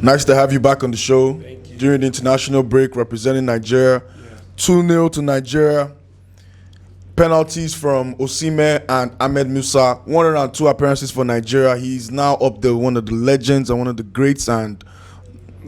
Nice to have you back on the show. Thank you. During the international break, representing Nigeria. 2-0 to Nigeria. Penalties from Osimhen and Ahmed Musa. 102 appearances for Nigeria. He's now up there, one of the legends and one of the greats. And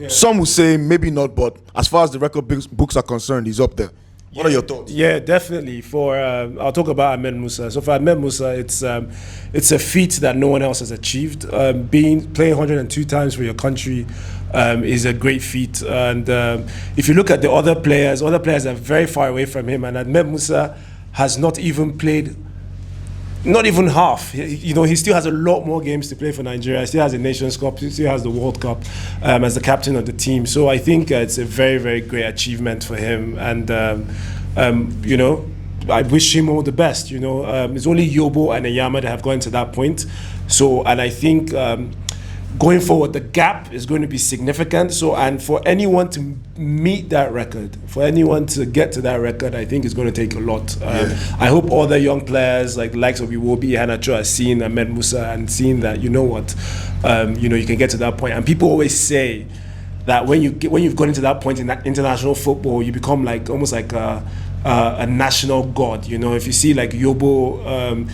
some would say maybe not, but as far as the record books are concerned, he's up there. What are your thoughts? Yeah, definitely. For I'll talk about Ahmed Musa. So for Ahmed Musa, it's a feat that no one else has achieved. Playing 102 times for your country is a great feat. And if you look at the other players are very far away from him. And Ahmed Musa has not even played, not even half. He still has a lot more games to play for Nigeria. He still has the Nations Cup. He still has the World Cup as the captain of the team. So I think it's a very, very great achievement for him. And I wish him all the best. It's only Yobo and Eyama that have gone to that point. So, and I think going forward, the gap is going to be significant. So, and for anyone to meet that record, for anyone to get to that record, I think it's going to take a lot. I hope other young players like the likes of Iwobi, Hanacho, are seeing Ahmed Musa and seeing that, you can get to that point. And people always say that when you've gone into that point in that international football, you become like almost like a national god. If you see like Yobo,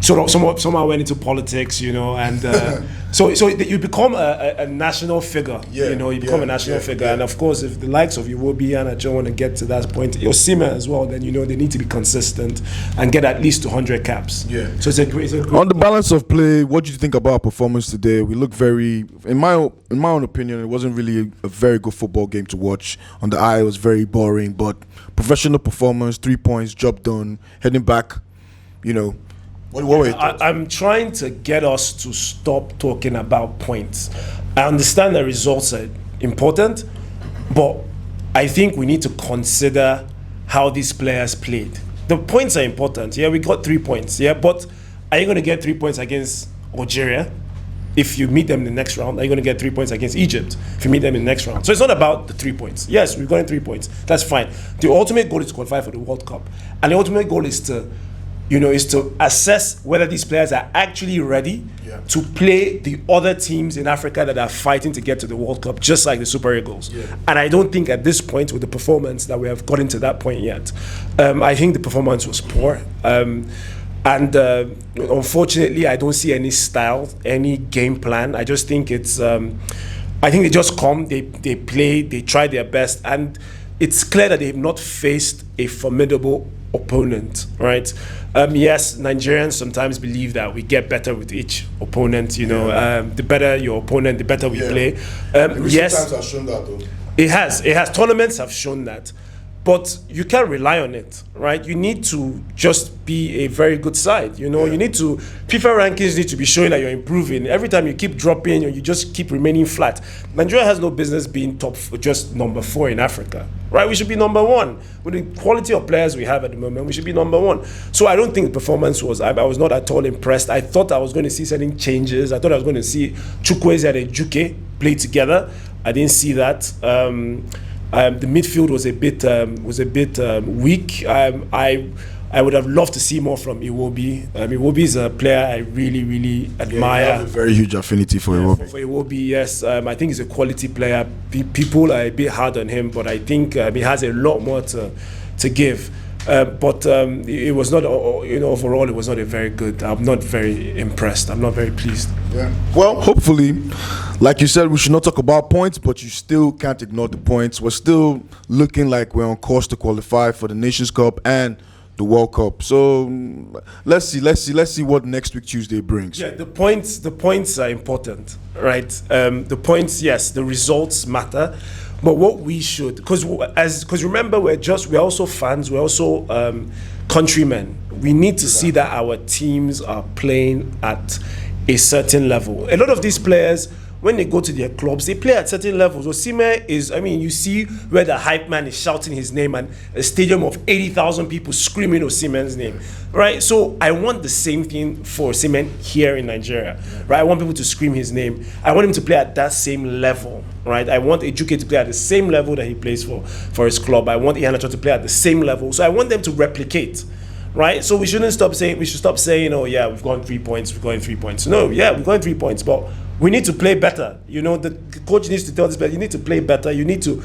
sort of somehow went into politics, and so you become a national figure. You become a national figure, and of course, if the likes of Iwobi and Acho want to get to that point, Osimhen as well, then they need to be consistent and get at least 200 caps. So it's a great. On the balance of play, what do you think about our performance today? We look very, in my own opinion, it wasn't really a very good football game to watch. On the eye, it was very boring, but professional performance, 3 points, job done. Heading back, What were your thoughts? I'm trying to get us to stop talking about points. I understand that results are important, but I think we need to consider how these players played. The points are important. Yeah, we got 3 points. Yeah, but are you going to get 3 points against Algeria if you meet them in the next round? Are you going to get 3 points against Egypt if you meet them in the next round? So it's not about the 3 points. Yes, we've gotten 3 points. That's fine. The ultimate goal is to qualify for the World Cup. And the ultimate goal is to assess whether these players are actually ready to play the other teams in Africa that are fighting to get to the World Cup, just like the Super Eagles. And I don't think at this point, with the performance, that we have gotten to that point yet. I think the performance was poor. Unfortunately, I don't see any style, any game plan. I just think it's, I think they just come, they play, they try their best, and it's clear that they have not faced a formidable opponent, right? Yes, Nigerians sometimes believe that we get better with each opponent. The better your opponent, the better we play. Yes, times have shown that though. It has. Tournaments have shown that. But you can't rely on it, right? You need to just be a very good side. You need to, FIFA rankings need to be showing that you're improving. Every time you keep dropping or you just keep remaining flat. Nigeria has no business being just number 4 in Africa, right? We should be number 1. With the quality of players we have at the moment, we should be number 1. So I don't think the performance was, I was not at all impressed. I thought I was going to see certain changes. I thought I was going to see Chukwueze and Ejuke play together. I didn't see that. The midfield was a bit weak. I would have loved to see more from Iwobi. Iwobi is a player I really, really admire. I have a very huge affinity for Iwobi. For Iwobi, yes. I think he's a quality player. People are a bit hard on him, but I think he has a lot more to give. But it was not, overall, it was not a very good. I'm not very impressed. I'm not very pleased. Yeah. Well, hopefully, like you said, we should not talk about points, but you still can't ignore the points. We're still looking like we're on course to qualify for the Nations Cup and the World Cup. So let's see what next week Tuesday brings. Yeah, the points are important, right? The points, yes, the results matter. But what we should, because remember, we're also fans, we're also countrymen. We need to see that our teams are playing at a certain level. A lot of these players, when they go to their clubs, they play at certain levels. Osimhen is, you see where the hype man is shouting his name and a stadium of 80,000 people screaming Osimhen's name, right? So I want the same thing for Osimhen here in Nigeria, right? I want people to scream his name. I want him to play at that same level, right? I want Ejuke to play at the same level that he plays for his club. I want Ihanacho to play at the same level. So I want them to replicate. Right, so we should stop saying, oh yeah, we've gotten 3 points, we've gotten 3 points. No, yeah, we've gotten 3 points, but We need to play better. You know, the coach needs to tell this, but you need to play better. You need to.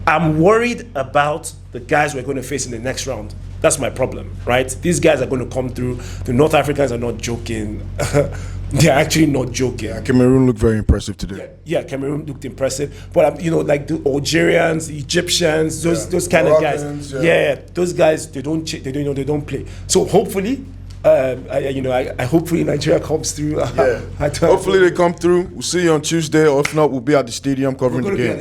I'm worried about the guys we're going to face in the next round. That's my problem, right? These guys are going to come through. The North Africans are not joking. They're actually not joking. Yeah, Cameroon looked very impressive today. Yeah, Cameroon looked impressive. But, you know, like the Algerians, the Egyptians, those kind of guys. Yeah, those guys, they don't play. So hopefully, hopefully Nigeria comes through. Hopefully they come through. We'll see you on Tuesday, or if not, we'll be at the stadium covering the game.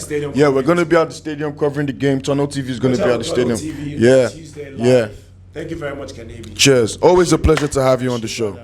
We're going to be at the stadium covering the game. Channel TV is going to be at the stadium. Tuesday live. Thank you very much, Kanebi. Cheers. Always a pleasure to have you on the show.